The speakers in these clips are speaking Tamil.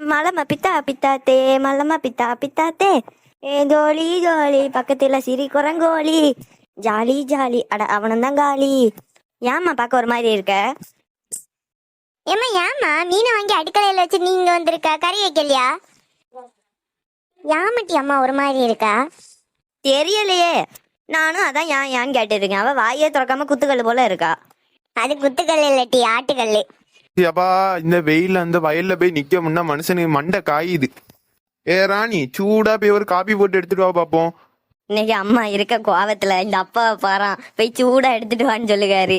மலம பித்தா பித்தாத்தே மலம பித்தா பித்தாத்தே ஏ ஜோலி ஜோலி பக்கத்துல சிரி குரங்கோலி ஜாலி ஜாலி அட அவனந்தான் காலி. ஏம்மா பார்க்க ஒரு மாதிரி இருக்க? ஏம்மா மீனை வாங்கி அடுக்கலையில வச்சு நீங்க வந்திருக்கா, கறி வைக்கலையா? யாமட்டி அம்மா ஒரு மாதிரி இருக்கா? தெரியலையே, நானும் அதான் ஏன்னு கேட்டுருக்கேன். அவ வாயே திறக்காம குத்துக்கல் போல இருக்கா. அது குத்துக்கல் இல்லட்டி, ஆட்டுக்கல். அப்பா இந்த வெயில்ல அந்த வயல்ல போய் நிக்க முன்னா மனுஷனுக்கு மண்டை காயுது. ராணி சூடா போய் ஒரு காபி போட்டு எடுத்துட்டு வா பாப்போம். இன்னைக்கு அம்மா இருக்க கோவத்துல இந்த அப்பாவை பாறான் போய் சூடா எடுத்துட்டு வான்னு சொல்லுகாரு.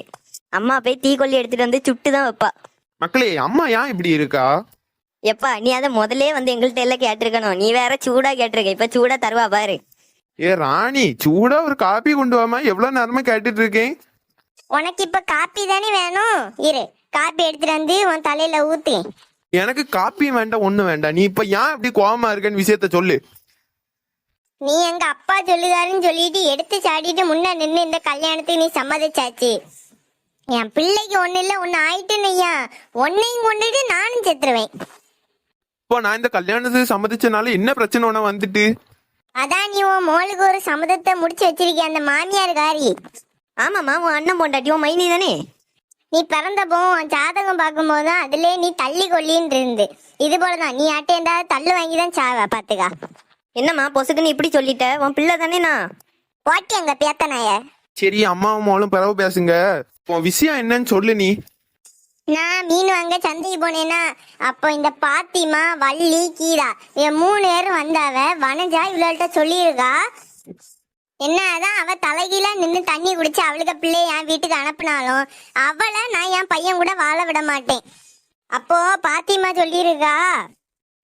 அம்மா போய் டீ கொல்லி எடுத்துட்டு வந்து சுட்டு தான் வைப்பா. மக்களே, அம்மா ஏன் இப்படி இருக்கா? எப்பா நீ அதை முதலே வந்து எங்கள்கிட்ட எல்லாம் கேட்டிருக்கணும். நீ வேற சூடா கேட்டிருக்க, இப்ப சூடா தருவா பாரு. ராணி சூடா ஒரு காபி கொண்டு வாமா, எவ்வளவு நேரமா கேட்டுட்டு இருக்கேன். உனக்கு இப்ப காப்பி தானே வேணும்? இரு, காப்பி எடுத்துட்டு வந்து உன் தலையில ஊத்து. எனக்கு காப்பியும் வேண்டாம், ஒண்ணு வேண்டாம். நீ இப்ப ஏன் இப்படி கோவமா இருக்கன்னு விஷயத்த சொல்லு. நீ எங்க அப்பா சொல்லுதாருன்னு சொல்லிட்டு எடுத்து சாடிட்டு முன்ன நின்று இந்த கல்யாணத்துக்கு நீ சம்மதிச்சாச்சு. என் பிள்ளைக்கு ஒண்ணு இல்ல ஒண்ணு ஆயிட்டுன்னு ஐயா, ஒன்னையும் கொண்டுட்டு நானும் செத்துருவேன். இப்போ நான் இந்த கல்யாணத்துக்கு சம்மதிச்சனால என்ன பிரச்சனை ஒண்ணு வந்துட்டு? அதான் நீ உன் மோளுக்கு ஒரு சம்மதத்தை முடிச்சு வச்சிருக்கிய அந்த மாமியார் காரி. ஆமாம்மா, உன் அண்ணன் பொண்டாட்டி உன் மைனி தானே. நீ பிறந்தப்போ உன் ஜாதகம் பார்க்கும்போது தான் அதுலயே நீ தள்ளி கொல்லின்னு இருந்து. இது போலதான் நீ அட்டை ஏதாவது தள்ளு வாங்கிதான் சாவ, பாத்துக்கா. என்னம்மா பொசுக்குன்னு இப்படி சொல்லிட்ட? உன் பிள்ளை தானே நான். ஓட்டி அங்க பேத்தனாய. சரி, அம்மாவும் மோளும் பிறகு பேசுங்க. உன் விஷயம் என்னன்னு சொல்லு. நீ நான் மீன் வாங்க சந்தைக்கு போனேன்னா அப்போ இந்த பாத்திமா, வள்ளி, கீதா இவ 3 பேரும் வந்தாவ. வனஜா இவள்கிட்ட சொல்லியிருக்கா, என்னதான் அவ தலைகீழா நின்று தண்ணி குடிச்சு அவளுக்கு பிள்ளைய என் வீட்டுக்கு அனுப்புனாலும் அவளை நான் என் பையன் கூட வாழ விட மாட்டேன். அப்போ பாத்திமா சொல்லியிருக்கா,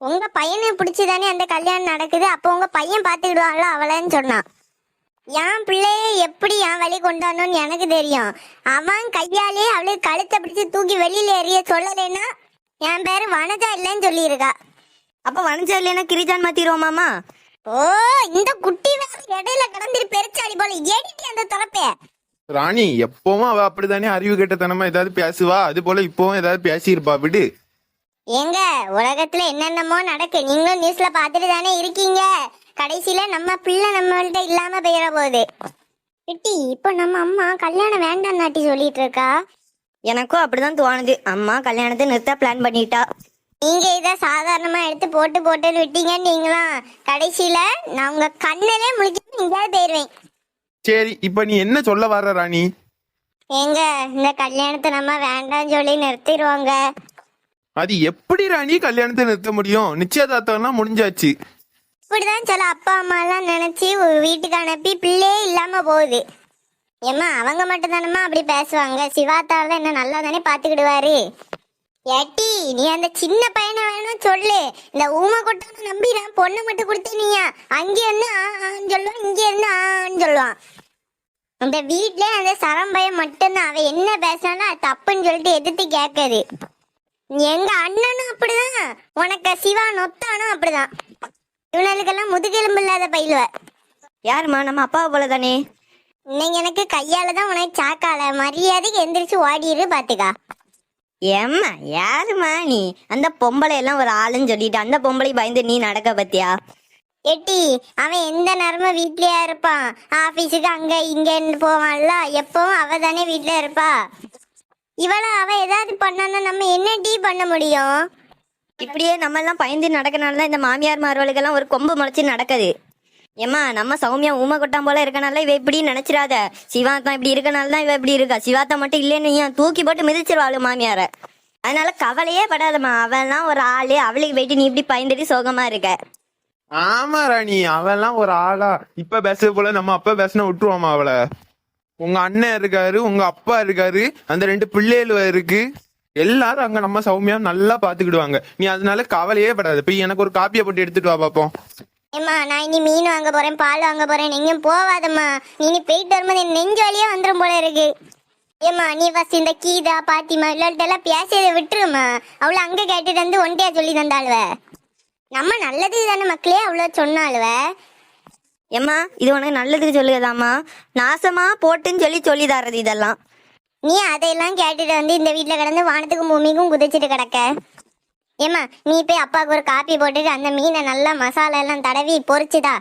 உங்க பையனுக்கு பிடிச்சுதானே அந்த கல்யாணம் நடக்குது, அப்போ உங்க பையன் பாத்துக்கிடுவாங்களோ அவளைன்னு சொன்னான். என் பிள்ளைய எப்படி என் வழி கொண்டாடணும்னு எனக்கு தெரியும். அவன் கையாலே அவளுக்கு கழுத்தை பிடிச்சு தூக்கி வெளியில எறிய சொல்லலைன்னா என் பேரு வனஜா இல்லைன்னு சொல்லியிருக்கா. அப்ப வனஜா இல்லைன்னா கிரிஜான் மாத்திருவோமாமா? ஓ, இந்த குட்டி வேற இடையில கடந்துட்டு பெருச்சாடி போல ஏடிட்டி அந்த தொலைப்பே. ராணி எப்பவும் அவ அப்படித்தானே அறிவு கெட்டத்தனமா ஏதாவது பேசுவா, அது போல இப்பவும் ஏதாவது பேசியிருப்பா. விடு. ஏங்க, உலகத்துல என்னென்னமோ நடக்கு, நீங்களும் நியூஸ்ல பாத்துட்டு தானே இருக்கீங்க. கடைசியில நம்ம பிள்ளை நம்மள்ட்ட இல்லாம போயிட போகுது. கிட்டி, இப்போ நம்ம அம்மா கல்யாணம் வேண்டாம் நாட்டி சொல்லிட்டு இருக்கா. எனக்கும் அப்படிதான் தோணுது. அம்மா கல்யாணத்தை நிறுத்த பிளான் பண்ணிட்டா. நீங்க இதை சாதாரணமா எடுத்து போட்டுன்னு விட்டீங்கன்னு நீங்களாம் கடைசியில நான் உங்க கண்ணிலே முழிக்க எங்கேயாவது போயிருவேன். சரி, இப்ப நீ என்ன சொல்ல வர்ற ராணி? ஏங்க, இந்த கல்யாணத்தை நம்ம வேண்டாம்னு சொல்லி நிறுத்திடுவாங்க. அது எப்படி ராணி கல்யாணத்தை நிறுத்த முடியும்? நிச்சயதார்த்தம்லாம் முடிஞ்சாச்சு. இப்படிதான் சில அப்பா அம்மா எல்லாம் நினைச்சு வீட்டுக்கு அனுப்பி பிள்ளையே இல்லாம போகுது. ஏம்மா, அவங்க மட்டும் தானம்மா அப்படி பேசுவாங்க. சிவாத்தால என்ன நல்லா தானே பாத்துக்கிடுவாரு. ஏட்டி, நீ அந்த சின்ன பையனை வேணும் சொல்லு. இந்த ஊமை கொட்டான நம்பி நான் பொண்ணை மட்டும் கொடுத்தீங்க. அங்க இருந்து ஆன்னு சொல்லுவான், இங்க இருந்து ஆன்னு சொல்லுவான். இந்த வீட்ல அந்த சரம் பையன் மட்டும்தான் அவன் என்ன பேசினாலும் அது தப்புன்னு சொல்லிட்டு எதிர்த்து கேட்காது. எங்க அண்ணனும் அப்படிதான், உனக்கு சிவா நொத்தானும் அப்படிதான். இவனுக்கெல்லாம் முதுகெலும்பு இல்லாத பயிலுவ. யாருமா? நம்ம அப்பாவை போல தானே. இன்னைக்கு எனக்கு கையால தான் உனக்கு சாக்கால. மரியாதைக்கு எந்திரிச்சு ஓடிடு பாத்துக்கா. ஏம்மா யாருமா நீ? அந்த பொம்பளை எல்லாம் ஒரு ஆளுன்னு சொல்லிட்டு அந்த பொம்பளை பயந்து நீ நடக்க பத்தியா? எட்டி, அவன் எந்த நேரமும் வீட்லயா இருப்பான். ஆபீஸுக்கு அங்க இங்கன்னு போவான்ல, எப்பவும் அவ தானே வீட்டுல இருப்பா. இவள அவ ஏதாவது பண்ணான்னா நம்ம என்ன டீ பண்ண முடியும்? இப்படியே நம்ம எல்லாம் பயந்து நடக்கனால இந்த மாமியார் மார்வலுக்கெல்லாம் ஒரு கொம்பு முளைச்சு நடக்குது. ஏம்மா, நம்ம சௌமியா ஊமை கொட்டான் போல இருக்கனால இவ இப்படி நினைச்சிடாத. சிவாத்தா இப்படி இருக்கனால தான் இவ இப்படி இருக்கா. சிவாத்தா மட்டும் இல்லைன்னு ஏன் தூக்கி போட்டு மிதிச்சிருவாள் மாமியார. அதனால கவலையே படாதம்மா. அவெல்லாம் ஒரு ஆளு, அவளுக்கு போயிட்டு நீ இப்படி பயந்துட்டு சோகமா இருக்க. ஆமா ராணி, அவெல்லாம் ஒரு ஆளா? இப்ப பேசுறது போல நம்ம அப்பா பேசினா விட்டுருவோமா அவளை? உங்க அண்ணன் இருக்காரு, உங்க அப்பா இருக்காரு, அந்த 2 பிள்ளைகள் இருக்கு. எல்லாரும் அங்க நம்ம சௌமியா நல்லா பாத்துக்கிடுவாங்க. நீ அதனால கவலையே படாத. போய் எனக்கு ஒரு காப்பியை போட்டு எடுத்துட்டு வா பாப்போம். ஏம்மா, நான் இனி மீன் வாங்க போறேன், பால் வாங்க போறேன், எங்கேயும் போவாதம்மா. நீ போயிட்டு வரும்போது என் நெஞ்சு வழியே வந்துடும் போல இருக்கு. ஏம்மா, நீ ஃபர்ஸ்ட் இந்த கீதா, பாத்திமா இல்லாட்ட எல்லாம் பேசியதை விட்டுருமா. அவளை அங்க கேட்டுட்டு வந்து ஒன்றையா சொல்லி தந்தாளுவ. நம்ம நல்லதுக்கு தானே மக்களே அவ்வளோ சொன்னாளுவ. ஏம்மா, இது உனக்கு நல்லதுக்கு சொல்லுதாம்மா. நாசமா போட்டுன்னு சொல்லி தர்றது இதெல்லாம். நீ அதையெல்லாம் கேட்டுட்டு வந்து இந்த வீட்டுல கிடந்து வானத்துக்கும் பூமிக்கும் குதிச்சுட்டு கிடக்க. ஏம்மா நீ போய் அப்பாவுக்கு ஒரு காப்பி போட்டுட்டு அந்த மீனை நல்லா மசாலா எல்லாம் தடவி பொரிச்சுதா.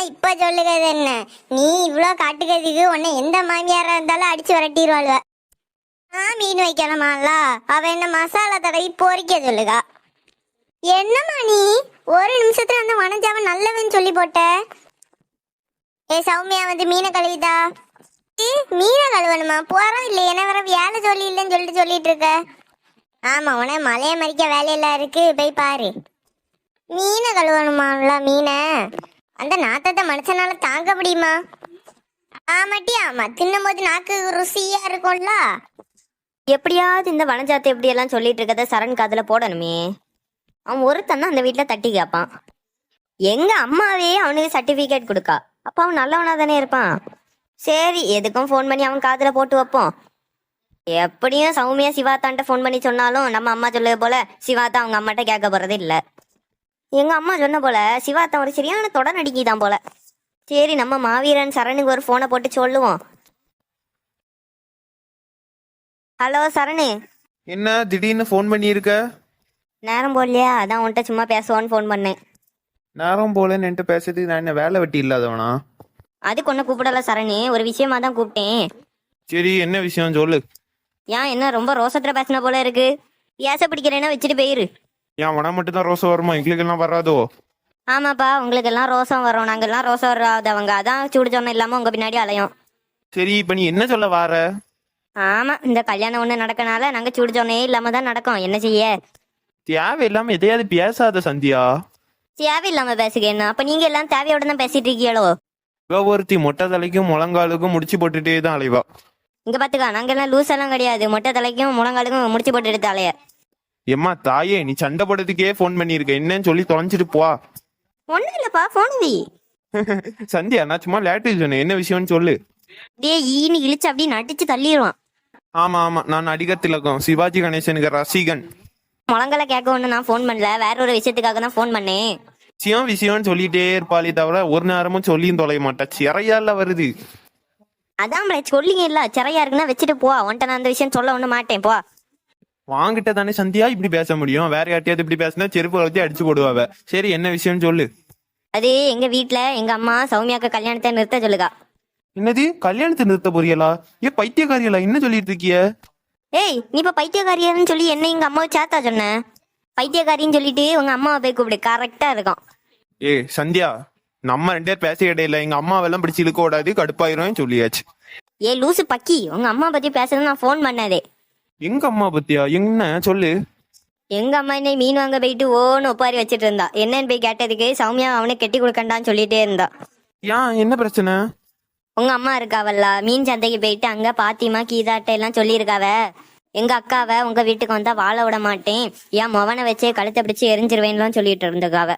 இப்ப சொல்லுகிறது என்ன, நீ இவ்வளோ காட்டுக்கிறதுக்கு உன்னை எந்த மாமியாரா இருந்தாலும் அடிச்சு விரட்டிடுவாள்வ. மீன் வைக்கணுமால, அவ என்ன மசாலா தடவி பொரிக்க சொல்லுகா. என்னம்மா நீ ஒரு நிமிஷத்துல அந்த வனஜாவை நல்லவன் சொல்லி போட்ட. ஏ சௌமியா வந்து மீனை கழுவிதா. மீனை கழுவணுமா? போறோம் இல்லை என்ன வர வேலை சொல்லி இல்லைன்னு சொல்லிட்டு இருக்க. ஆமா உன மலைய மறிக்க வேலையெல்லாம் இருக்கு, போய் பாரு. மீனை கழுவணுமால, மீனை அந்த நாத்தத்தை மனுஷனால தாங்க முடியுமா? ஆமாட்டி தின்னும் போது நாக்கு ருசியா இருக்கும்ல. எப்படியாவது இந்த வனஜாத்தை எப்படி எல்லாம் சொல்லிட்டு இருக்கத சரண் காதுல போடணுமே. அவன் ஒருத்தன் அந்த வீட்டுல தட்டி கேட்பான். எங்க அம்மாவே அவனுக்கு சர்டிபிகேட் கொடுக்கா, அப்ப அவன் நல்லவனா தானே இருப்பான். சரி எதுக்கும் ஃபோன் பண்ணி அவன் காதுல போட்டு வைப்போம். எப்படியும் சௌமியா சிவாத்தான்ட்ட ஃபோன் பண்ணி சொன்னாலும் நம்ம அம்மா சொல்லுது போல சிவாத்தா அவங்க அம்மாட்ட கேட்க போறது இல்ல. எங்க அம்மா சொன்ன போல சிவாத்தா ஒரு சரியான தொடர் நடிக்கிதான் போல. சரி நம்ம மாவீரன் சரணுக்கு ஒரு போனை போட்டு சொல்லுவோம். ஹலோ சரணு. என்ன திடீர்னு ஃபோன் பண்ணியிருக்க? நேரம் போடலையா, அதான் உன்கிட்ட சும்மா பேசுவோன்னு ஃபோன் பண்ணேன். நேரம் போலன்னு என்கிட்ட பேசுறதுக்கு நான் என்ன வேலை வெட்டி இல்லாதவனா? அதுக்கு ஒன்றும் கூப்பிடல சரணு, ஒரு விஷயமா தான் கூப்பிட்டேன். சரி என்ன விஷயம் சொல்லு. ஏன் என்ன ரொம்ப ரோசத்துல பேசின போல இருக்கு? ஏச பிடிக்கிறேன்னா வச்சுட்டு போயிரு. ஏன் உன மட்டும் தான் ரோசம் வருமா, எங்களுக்கு எல்லாம் வராதோ? ஆமாப்பா உங்களுக்கு எல்லாம் ரோசம் வரும், நாங்கெல்லாம் ரோசம் வராதவங்க, அதான் சூடு சொன்ன இல்லாம உங்க பின்னாடி அலையும். சரி இப்ப நீ என்ன சொல்ல வார? ஆமா இந்த கல்யாணம் ஒண்ணு நடக்கனால நாங்க சூடு சொன்னே இல்லாம தான் நடக்கும், என்ன செய்ய. தேவையில்லாம எதையாவது பேசாத சந்தியா. தேவையில்லாம பேசுகிறேன்னா அப்ப நீங்க எல்லாம் தேவையோட தான் பேசிட்டு இருக்கீங்களோ? ஒருத்தி மொட்டை தலைக்கும் முழங்காலுக்கும் முடிச்சு போட்டுட்டே தான் அலைவா. இங்க பாத்துக்கா, நாங்க எல்லாம் லூஸ் எல்லாம் கிடையாது, மொட்டை தலைக்கும் முழங்காலுக்கும் முடிச்சு போட்டு எடுத்தாலைய. எம்மா தாயே, நீ சண்டை போடுறதுக்கே ஃபோன் பண்ணிருக்க, என்னன்னு சொல்லி தொலைஞ்சிட்டு போ. ஒண்ணும் இல்லப்பா, போன் வி. சந்தியா நான் சும்மா லேட்டு சொன்னேன், என்ன விஷயம்னு சொல்லு. டே ஈனி இழிச்சு அப்படி நடிச்சு தள்ளிடுவான். ஆமா ஆமா, நான் நடிகர் திலகம் சிவாஜி கணேசனுக்கு ரசிகன். முழங்கால கேட்க ஒண்ணு நான் ஃபோன் பண்ணல, வேற ஒரு விஷயத்துக்காக தான் ஃபோன் பண்ணேன். விஷயம்னு சொல்லிட்டே இருப்பாளே தவிர ஒரு நேரமும் சொல்லியும் தொலைய மாட்டா, சிறையால வருது. அதான் சொல்லிங்க இல்ல, சிறையா இருக்குன்னா வச்சுட்டு போ, உன்ட்ட நான் அந்த விஷயம் சொல்ல ஒண்ணு மாட்டேன் போ. வாங்கிட்ட தானே சந்தியா இப்படி பேச முடியும், வேற யார்ட்டையாவது இப்படி பேசினா செருப்பு வளர்த்தி அடிச்சு போடுவாவ. சரி என்ன விஷயம்னு சொல்லு. அது எங்க வீட்டுல எங்க அம்மா சௌமியாக்கு கல்யாணத்தை நிறுத்த சொல்லுகா. என்னது கல்யாணத்தை நிறுத்த போறியலா? பைத்தியக்காரியலா, என்ன சொல்லிட்டு இருக்கிய? ஏய் நீ இப்ப பைத்தியக்காரியான்னு சொல்லி என்ன எங்க அம்மாவை சேத்தா சொன்ன? பைத்தியக்காரின்னு சொல்லிட்டு உங்க அம்மாவை போய் கூப்பிடு, கரெக்டா இருக்கும். சந்தியா நம்ம ரெண்டு பேர் பேச இடையில எங்க அம்மாவெல்லாம் பிடிச்சி இழுக்க கூடாது, கடுப்பாயிரும் சொல்லியாச்சு. லூசு பக்கி, உங்க அம்மா பத்தி பேசுறது நான் ஃபோன் பண்ணதே. எங்க அம்மா பத்தியா? என்ன சொல்லு. எங்க அம்மா என்னை மீன் வாங்க போயிட்டு ஓன்னு ஒப்பாரி வச்சிட்டு இருந்தா. என்னன்னு போய் கேட்டதுக்கு சௌமியா அவனுக்கு கெட்டி கொடுக்கண்டான்னு சொல்லிட்டே இருந்தா. ஏன் என்ன பிரச்சனை? உங்க அம்மா இருக்காவல்ல, மீன் சந்தைக்கு போயிட்டு அங்க பாத்திமா கீதாட்ட எல்லாம் சொல்லியிருக்காவ, எங்க அக்காவை உங்க வீட்டுக்கு வந்தா வாழ விட மாட்டேன், ஏன் மொவனை வச்சே கழுத்தை பிடிச்சு எரிஞ்சிருவேன்லாம் சொல்லிட்டு இருந்துக்காவ.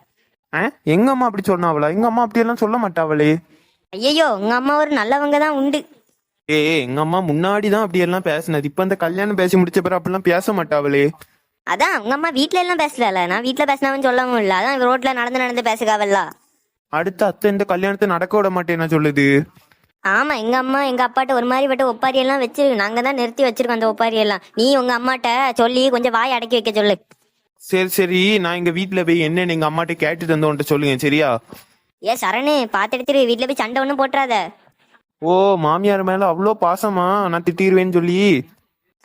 எங்க அம்மா அப்படி சொன்னாவளா? எங்க அம்மா அப்படி எல்லாம் சொல்ல மாட்டாவளே. ஐயோ உங்க அம்மா ஒரு நல்லவங்க தான் உண்டு. எங்க அம்மா முன்னாடிதான் அப்படி எல்லாம் பேசினது, இப்ப அந்த கல்யாணம் பேசி முடிச்ச பிறகு அப்படிலாம் பேச மாட்டாவளே. அதான் உங்க அம்மா வீட்டுல எல்லாம் பேசல, நான் வீட்டுல பேசினவன் சொல்லவும் இல்ல, அதான் ரோட்ல நடந்து பேசுகாவல்ல. அடுத்த அத்தை இந்த கல்யாணத்தை நடக்க விட மாட்டேன்னு சொல்லுது. ஆமா எங்க அம்மா எங்க அப்பாட்ட ஒரு மாதிரி பட்ட ஒப்பாரி எல்லாம் வச்சு நாங்க தான் நிறுத்தி வச்சிருக்கோம் அந்த ஒப்பாரி எல்லாம். நீ உங்க அம்மாட்ட சொல்லி கொஞ்சம் வாய் அடக்கி வைக்க சொல்லு. சரி சரி, நான் எங்க வீட்டுல போய் என்னன்னு எங்க அம்மாட்ட கேட்டுட்டு வந்தோன்ட்டு சொல்லுங்க சரியா? சரணு பாத்து எடுத்துரு, வீட்டுல போய் சண்டை ஒண்ணும் போட்டுறாத. ஓ மாமியார் மேல அவ்வளோ பாசமா, நான் திட்டிடுவேன்னு சொல்லி.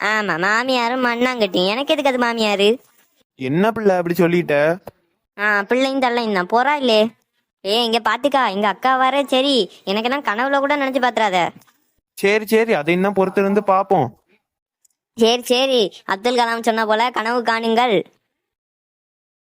ஆமா மாமியாரும் மண்ணாங்கட்டி, எனக்கு எதுக்கு அது மாமியாரு? என்ன பிள்ளை அப்படி சொல்லிட்ட? பிள்ளையும் தள்ளையும் தான் போறா இல்லே. இங்க பாத்துக்கா, எங்க அக்கா வர சரி, எனக்கு நான் கனவுல கூட நினைச்சு பாத்துறாத. சரி சரி, அதை இன்னும் பொறுத்து இருந்து பாப்போம். சரி சரி, அப்துல் கலாம் சொன்ன போல கனவு காணுங்கள்.